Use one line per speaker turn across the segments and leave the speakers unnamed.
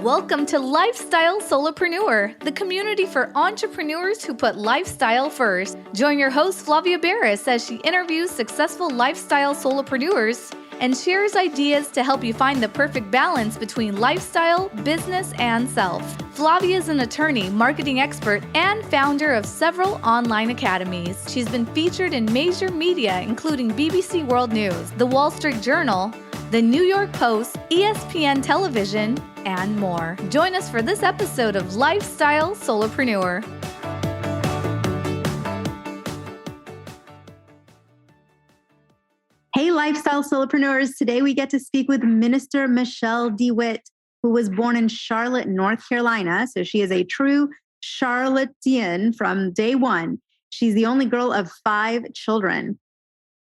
Welcome to Lifestyle Solopreneur, the community for entrepreneurs who put lifestyle first. Join your host, Flavia Barris, as she interviews successful lifestyle solopreneurs and shares ideas to help you find the perfect balance between lifestyle, business, and self. Flavia is an attorney, marketing expert, and founder of several online academies. She's been featured in major media, including BBC World News, The Wall Street Journal, The New York Post, ESPN Television, and more. Join us for this episode of Lifestyle Solopreneur.
Hey, Lifestyle Solopreneurs. Today we get to speak with Minister Michelle Dewitt, who was born in Charlotte, North Carolina. So she is a true Charlottean from day one. She's the only girl of 5 children.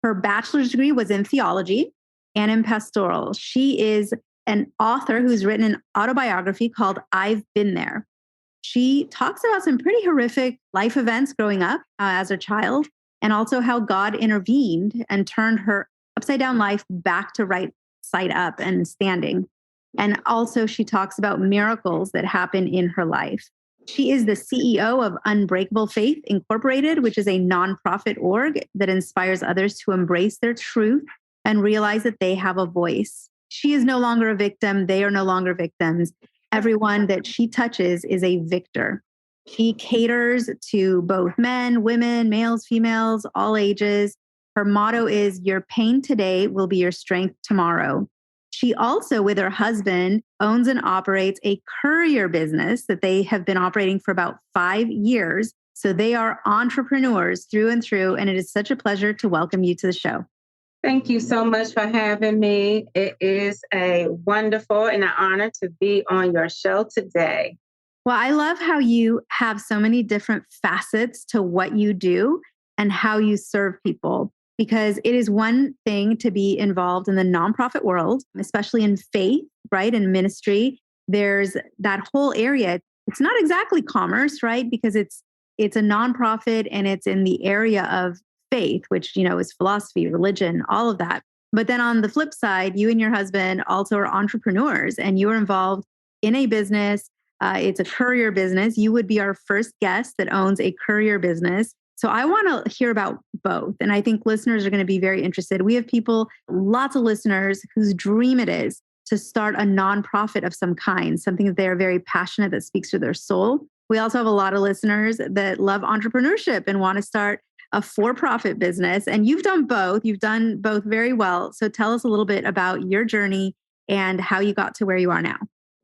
Her bachelor's degree was in theology and in pastoral. She is an author who's written an autobiography called I've Been There. She talks about some pretty horrific life events growing up as a child, and also how God intervened and turned her upside down life back to right side up and standing. And also she talks about miracles that happen in her life. She is the CEO of Unbreakable Faith Incorporated, which is a nonprofit org that inspires others to embrace their truth and realize that they have a voice. She is no longer a victim. They are no longer victims. Everyone that she touches is a victor. She caters to both men, women, males, females, all ages. Her motto is, your pain today will be your strength tomorrow. She also, with her husband, owns and operates a courier business that they have been operating for about 5 years. So they are entrepreneurs through and through. And it is such a pleasure to welcome you to the show.
Thank you so much for having me. It is a wonderful and an honor to be on your show today.
Well, I love how you have so many different facets to what you do and how you serve people, because it is one thing to be involved in the nonprofit world, especially in faith, right? In ministry, there's that whole area. It's not exactly commerce, right? Because it's a nonprofit and it's in the area of faith, which, is philosophy, religion, all of that. But then on the flip side, you and your husband also are entrepreneurs and you are involved in a business. It's a courier business. You would be our first guest that owns a courier business. So I want to hear about both. And I think listeners are going to be very interested. We have people, lots of listeners whose dream it is to start a nonprofit of some kind, something that they are very passionate, that speaks to their soul. We also have a lot of listeners that love entrepreneurship and want to start a for-profit business. And you've done both. You've done both very well. So tell us a little bit about your journey and how you got to where you are now.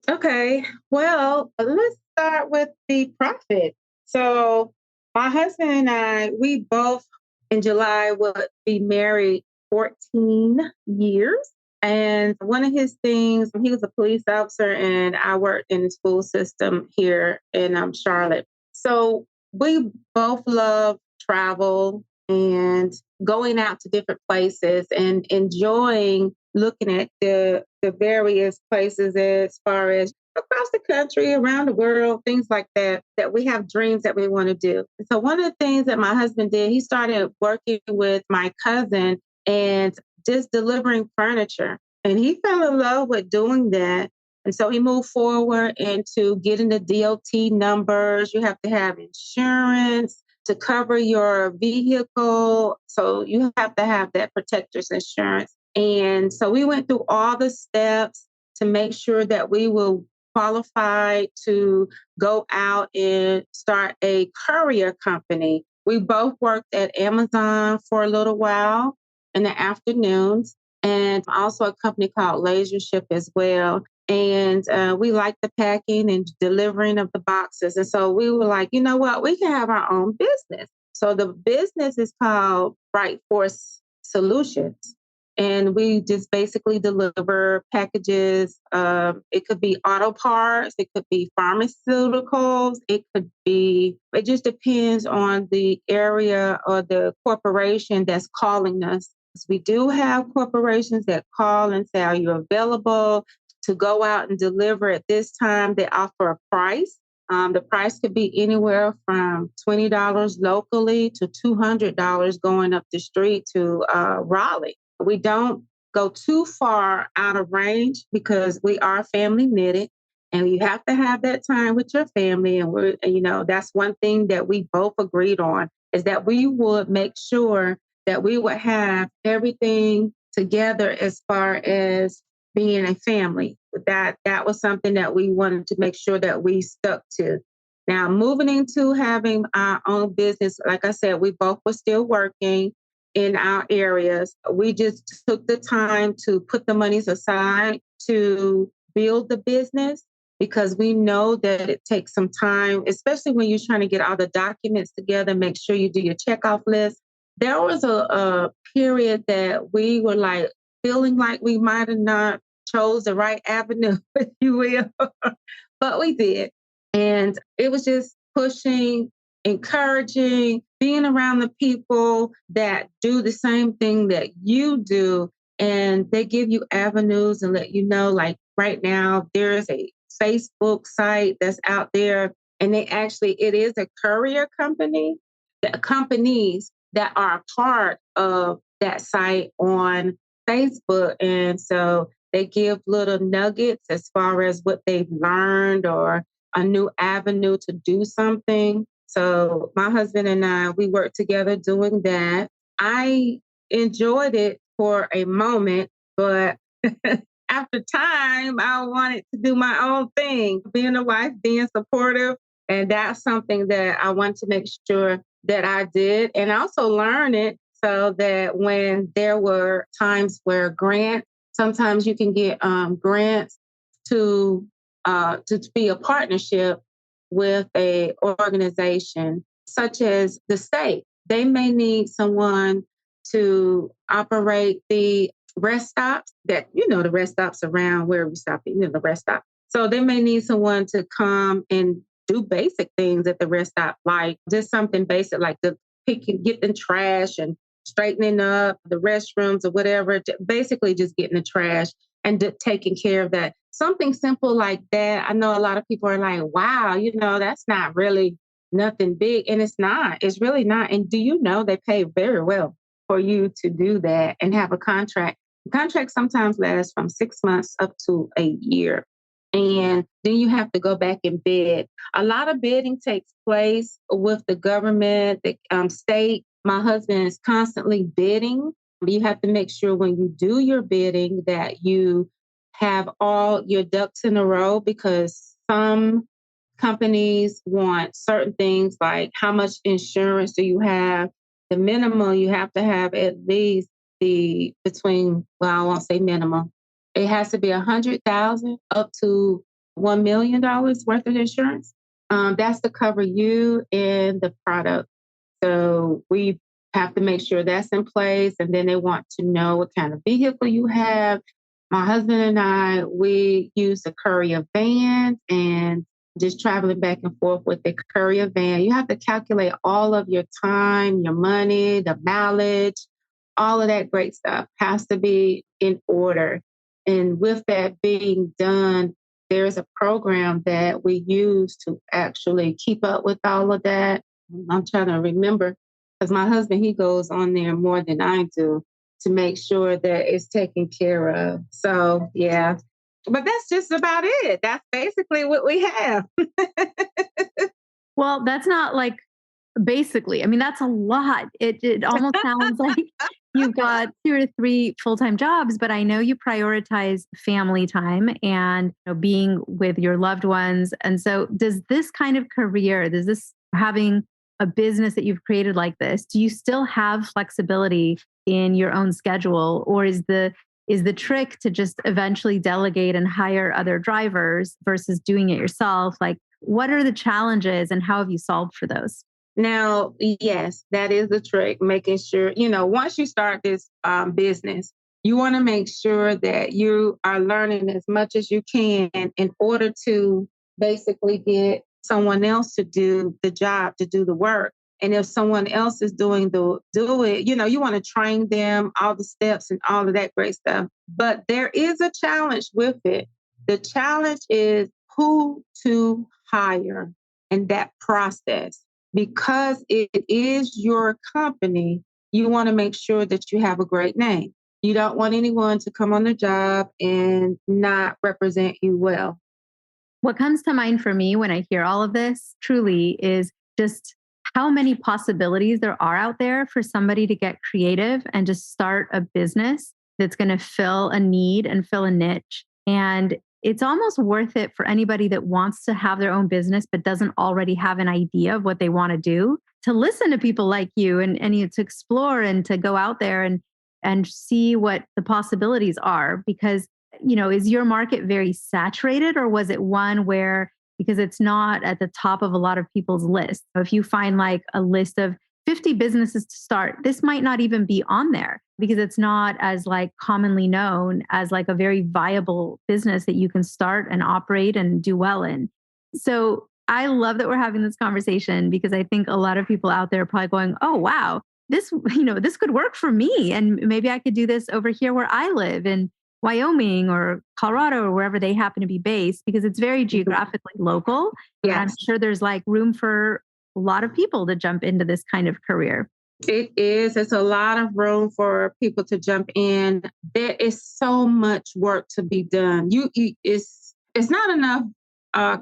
Okay. Well, let's start with the profit. So my husband and I, we both in July would be married 14 years. And one of his things, he was a police officer and I worked in the school system here in Charlotte. So we both love travel and going out to different places and enjoying looking at the various places as far as across the country, around the world, things like that we have dreams that we want to do. And so one of the things that my husband did, he started working with my cousin and just delivering furniture. And he fell in love with doing that. And so he moved forward into getting the DOT numbers. You have to have insurance to cover your vehicle. So you have to have that protector's insurance. And so we went through all the steps to make sure that we will qualify to go out and start a courier company. We both worked at Amazon for a little while in the afternoons, and also a company called Ship as well. And we liked the packing and delivering of the boxes. And so we were like, you know what, we can have our own business. So the business is called Bright Force Solutions. And we just basically deliver packages. It could be auto parts. It could be pharmaceuticals. It just depends on the area or the corporation that's calling us. We do have corporations that call and say, are you available to go out and deliver at this time? They offer a price. The price could be anywhere from $20 locally to $200 going up the street to Raleigh. We don't go too far out of range because we are family knitted And you have to have that time with your family. And that's one thing that we both agreed on, is that we would make sure that we would have everything together as far as being a family. That was something that we wanted to make sure that we stuck to. Now, moving into having our own business, like I said, we both were still working in our areas. We just took the time to put the monies aside to build the business, because we know that it takes some time, especially when you're trying to get all the documents together, make sure you do your checkoff list. There was a period that we were like feeling like we might have not chose the right avenue, if you will, but we did. And it was just pushing, encouraging, being around the people that do the same thing that you do. And they give you avenues and let you know, like right now, there is a Facebook site that's out there. And it is a courier company, companies that are a part of that site on Facebook. And so they give little nuggets as far as what they've learned or a new avenue to do something. So my husband and I, we worked together doing that. I enjoyed it for a moment, but after time, I wanted to do my own thing, being a wife, being supportive. And that's something that I want to make sure that I did, and also learn it, so that when there were times where sometimes you can get grants to be a partnership with a organization such as the state. They may need someone to operate the rest stops the rest stops around where we stop, the rest stop. So they may need someone to come and do basic things at the rest stop, like just something basic, like getting trash and straightening up the restrooms or whatever, basically just getting the trash and taking care of that. Something simple like that. I know a lot of people are like, wow, that's not really nothing big. And it's not. It's really not. And do you know they pay very well for you to do that and have a contract? The contract sometimes lasts from 6 months up to a year. And then you have to go back and bid. A lot of bidding takes place with the government, the state. My husband is constantly bidding. You have to make sure when you do your bidding that you have all your ducks in a row, because some companies want certain things like how much insurance do you have? The minimum you have to have at least I won't say minimum. It has to be $100,000 up to $1 million worth of insurance. That's to cover you and the product. So we have to make sure that's in place. And then they want to know what kind of vehicle you have. My husband and I, we use a courier van, and just traveling back and forth with the courier van. You have to calculate all of your time, your money, the mileage, all of that great stuff has to be in order. And with that being done, there's a program that we use to actually keep up with all of that. I'm trying to remember, because my husband, he goes on there more than I do to make sure that it's taken care of. So, yeah. But that's just about it. That's basically what we have.
Well, that's not like basically. I mean, that's a lot. It almost sounds like you've got 2 or 3 full-time jobs, but I know you prioritize family time and being with your loved ones. And so does this kind of career, does this having a business that you've created like this, do you still have flexibility in your own schedule, or is the trick to just eventually delegate and hire other drivers versus doing it yourself? Like, what are the challenges and how have you solved for those?
Now, yes, that is the trick, making sure, once you start this business, you want to make sure that you are learning as much as you can in order to basically get someone else to do the job, to do the work. And if someone else is do it, you want to train them, all the steps and all of that great stuff. But there is a challenge with it. The challenge is who to hire in that process. Because it is your company, you want to make sure that you have a great name. You don't want anyone to come on the job and not represent you well.
What comes to mind for me when I hear all of this truly is just how many possibilities there are out there for somebody to get creative and just start a business that's going to fill a need and fill a niche. And it's almost worth it for anybody that wants to have their own business but doesn't already have an idea of what they want to do to listen to people like you and to explore and to go out there and see what the possibilities are. Because is your market very saturated, or was it one where, because it's not at the top of a lot of people's lists, if you find like a list of 50 businesses to start, this might not even be on there because it's not as like commonly known as like a very viable business that you can start and operate and do well in. So I love that we're having this conversation, because I think a lot of people out there are probably going, oh, wow, this could work for me. And maybe I could do this over here where I live in Wyoming or Colorado or wherever they happen to be based, because it's very geographically local.
Yes.
And I'm sure there's like room for a lot of people to jump into this kind of career.
It is. It's a lot of room for people to jump in. There is so much work to be done. It's not enough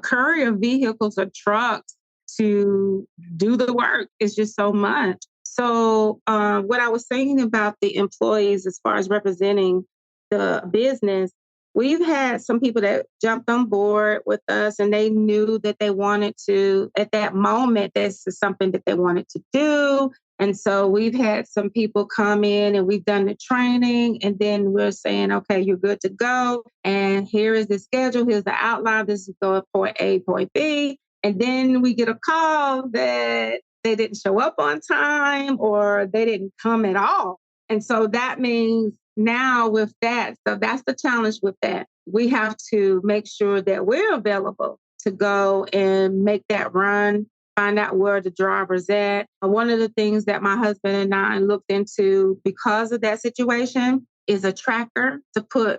courier vehicles or trucks to do the work. It's just so much. So what I was saying about the employees as far as representing the business, we've had some people that jumped on board with us and they knew that they wanted to, at that moment, this is something that they wanted to do. And so we've had some people come in and we've done the training, and then we're saying, okay, you're good to go. And here is the schedule. Here's the outline. This is going point A, point B. And then we get a call that they didn't show up on time or they didn't come at all. And so that means now with that, so that's the challenge with that. We have to make sure that we're available to go and make that run, find out where the driver's at. One of the things that my husband and I looked into because of that situation is a tracker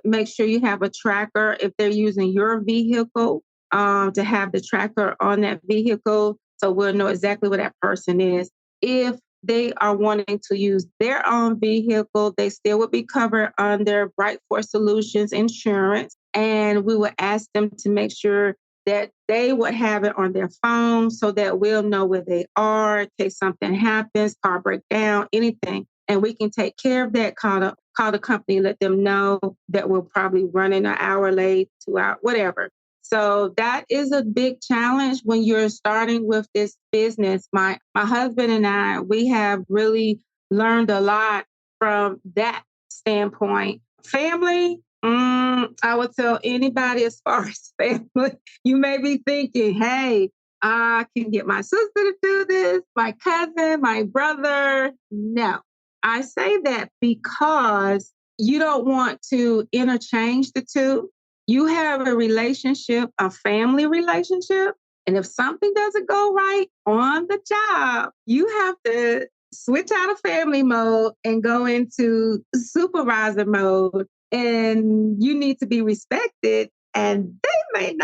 make sure you have a tracker if they're using your vehicle, to have the tracker on that vehicle so we'll know exactly where that person is. If they are wanting to use their own vehicle, they still would be covered under Bright Force Solutions insurance. And we would ask them to make sure that they would have it on their phone so that we'll know where they are in case something happens, car breakdown, anything. And we can take care of that, call the company, let them know that we're probably running an hour late, 2 hours, whatever. So that is a big challenge when you're starting with this business. My husband and I, we have really learned a lot from that standpoint. Family, I would tell anybody as far as family, you may be thinking, hey, I can get my sister to do this, my cousin, my brother. No, I say that because you don't want to interchange the two. You have a relationship, a family relationship. And if something doesn't go right on the job, you have to switch out of family mode and go into supervisor mode. And you need to be respected. And they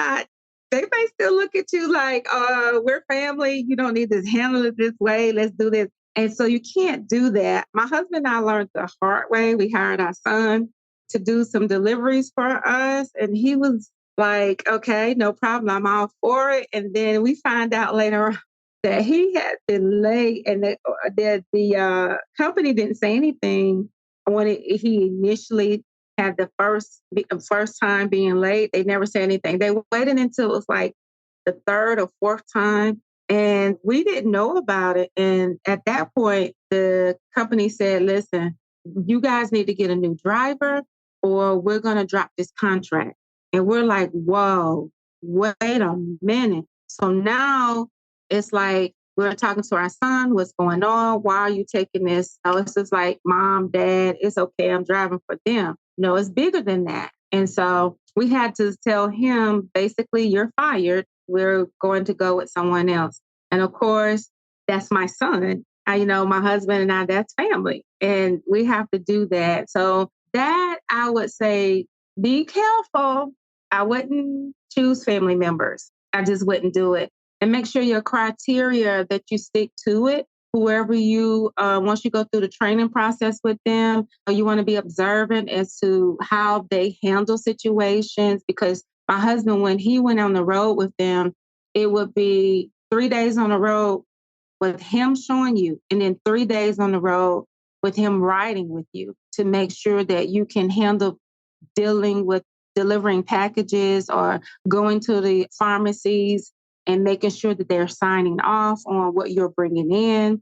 may still look at you like, we're family. You don't need to handle it this way. Let's do this. And so you can't do that. My husband and I learned the hard way. We hired our son to do some deliveries for us. And he was like, okay, no problem. I'm all for it. And then we find out later on that he had been late and that the company didn't say anything when he initially had the first time being late. They never said anything. They waited until it was like the third or fourth time. And we didn't know about it. And at that point, the company said, listen, you guys need to get a new driver or we're going to drop this contract. And we're like, whoa, wait a minute. So now it's like, we're talking to our son, what's going on? Why are you taking this? Oh, it's just like, mom, dad, it's okay. I'm driving for them. No, it's bigger than that. And so we had to tell him, basically, you're fired. We're going to go with someone else. And of course, that's my son. My husband and I, that's family. And we have to do that. So that I would say, be careful. I wouldn't choose family members. I just wouldn't do it. And make sure your criteria that you stick to it. Whoever once you go through the training process with them, you want to be observant as to how they handle situations, because My husband, when he went on the road with them, it would be 3 days on the road with him showing you, and then 3 days on the road with him riding with you to make sure that you can handle dealing with delivering packages or going to the pharmacies and making sure that they're signing off on what you're bringing in,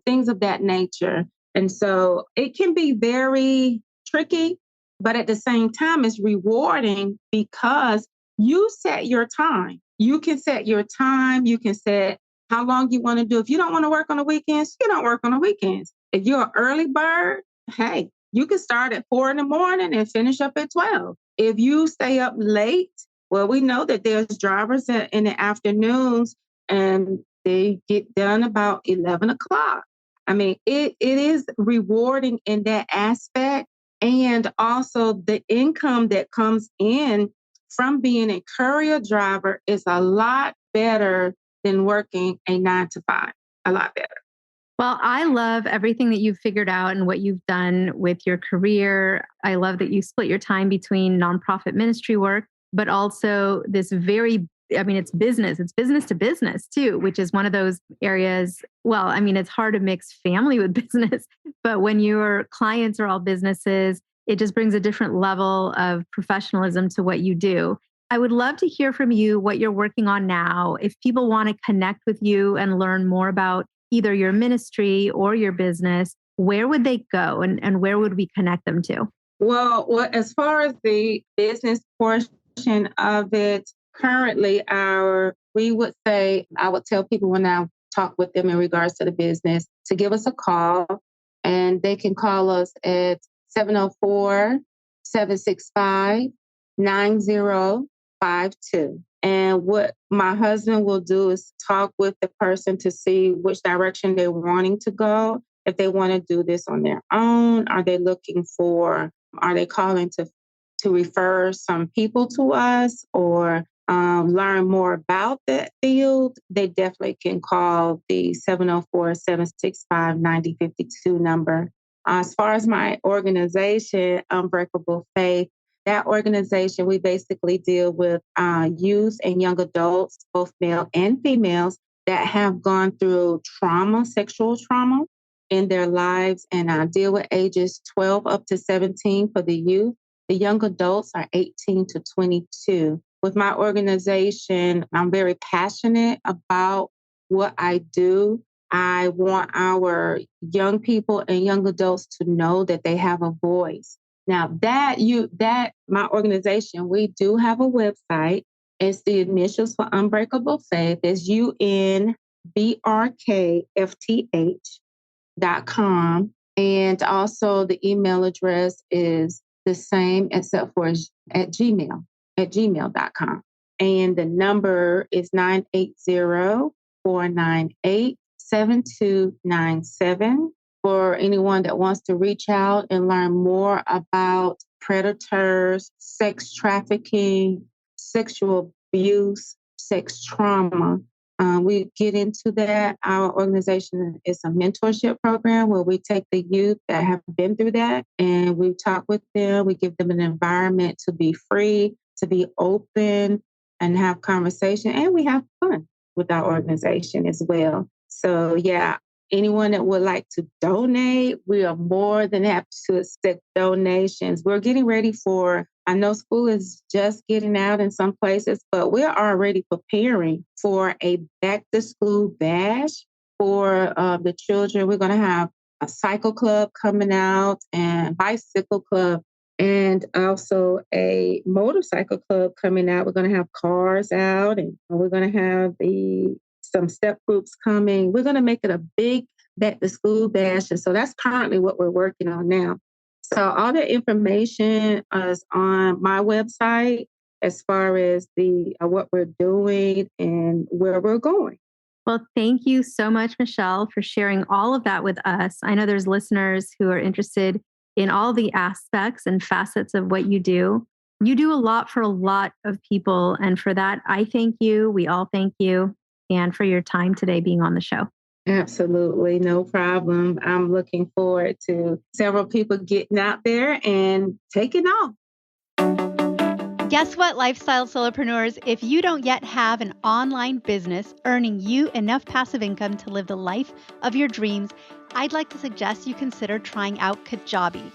things of that nature. And so it can be very tricky, but at the same time, it's rewarding because you set your time. You can set your time. You can set how long you want to do. If you don't want to work on the weekends, you don't work on the weekends. If you're an early bird, hey, you can start at 4 a.m. and finish up at 12. If you stay up late, well, we know that there's drivers in the afternoons and they get done about 11 o'clock. I mean, it is rewarding in that aspect. And also the income that comes in from being a courier driver is a lot better than working a 9 to 5, a lot better.
Well, I love everything that you've figured out and what you've done with your career. I love that you split your time between nonprofit ministry work, but also this it's business to business too, which is one of those areas. Well, I mean, it's hard to mix family with business, but when your clients are all businesses, it just brings a different level of professionalism to what you do. I would love to hear from you what you're working on now. If people want to connect with you and learn more about either your ministry or your business, where would they go and where would we connect them to?
Well, as far as the business portion of it, currently I would tell people when I talk with them in regards to the business to give us a call, and they can call us at 704-765-9052. And what my husband will do is talk with the person to see which direction they're wanting to go. If they want to do this on their own, are they calling to refer some people to us or learn more about that field? They definitely can call the 704-765-9052 number. As far as my organization, Unbreakable Faith, that organization, we basically deal with youth and young adults, both male and females, that have gone through sexual trauma in their lives, and deal with ages 12 up to 17 for the youth. The young adults are 18 to 22. With my organization, I'm very passionate about what I do. I want our young people and young adults to know that they have a voice. Now my organization, we do have a website. It's the initials for Unbreakable Faith. It's UNBRKFTH.com. And also the email address is the same except for at gmail.com. And the number is 980-498-7297. For anyone that wants to reach out and learn more about predators, sex trafficking, sexual abuse, sex trauma, we get into that. Our organization is a mentorship program where we take the youth that have been through that and we talk with them. We give them an environment to be free, to be open and have conversation. And we have fun with our organization as well. So yeah, anyone that would like to donate, we are more than happy to accept donations. We're getting ready I know school is just getting out in some places, but we're already preparing for a back to school bash for the children. We're going to have a cycle club coming out and bicycle club and also a motorcycle club coming out. We're going to have cars out and we're going to have some step groups coming. We're going to make it a big back to school bash. And so that's currently what we're working on now. So all the information is on my website as far as what we're doing and where we're going.
Well, thank you so much, Michelle, for sharing all of that with us. I know there's listeners who are interested in all the aspects and facets of what you do. You do a lot for a lot of people. And for that, I thank you. We all thank you. And for your time today being on the show.
Absolutely. No problem. I'm looking forward to several people getting out there and taking off.
Guess what, lifestyle solopreneurs? If you don't yet have an online business earning you enough passive income to live the life of your dreams, I'd like to suggest you consider trying out Kajabi.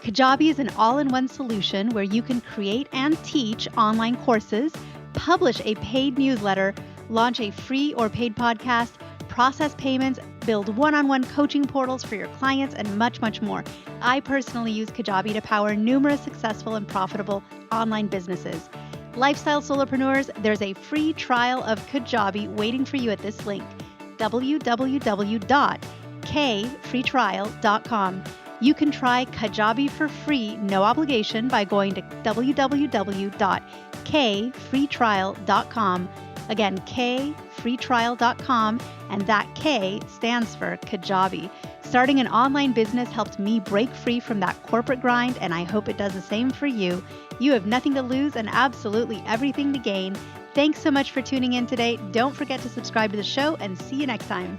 Kajabi is an all-in-one solution where you can create and teach online courses, publish a paid newsletter, launch a free or paid podcast, process payments, build one-on-one coaching portals for your clients, and much, much more. I personally use Kajabi to power numerous successful and profitable online businesses. Lifestyle solopreneurs, there's a free trial of Kajabi waiting for you at this link, www.kfreetrial.com. You can try Kajabi for free, no obligation, by going to www.kfreetrial.com. Again, kfreetrial.com, and that K stands for Kajabi. Starting an online business helped me break free from that corporate grind, and I hope it does the same for you. You have nothing to lose and absolutely everything to gain. Thanks so much for tuning in today. Don't forget to subscribe to the show, and see you next time.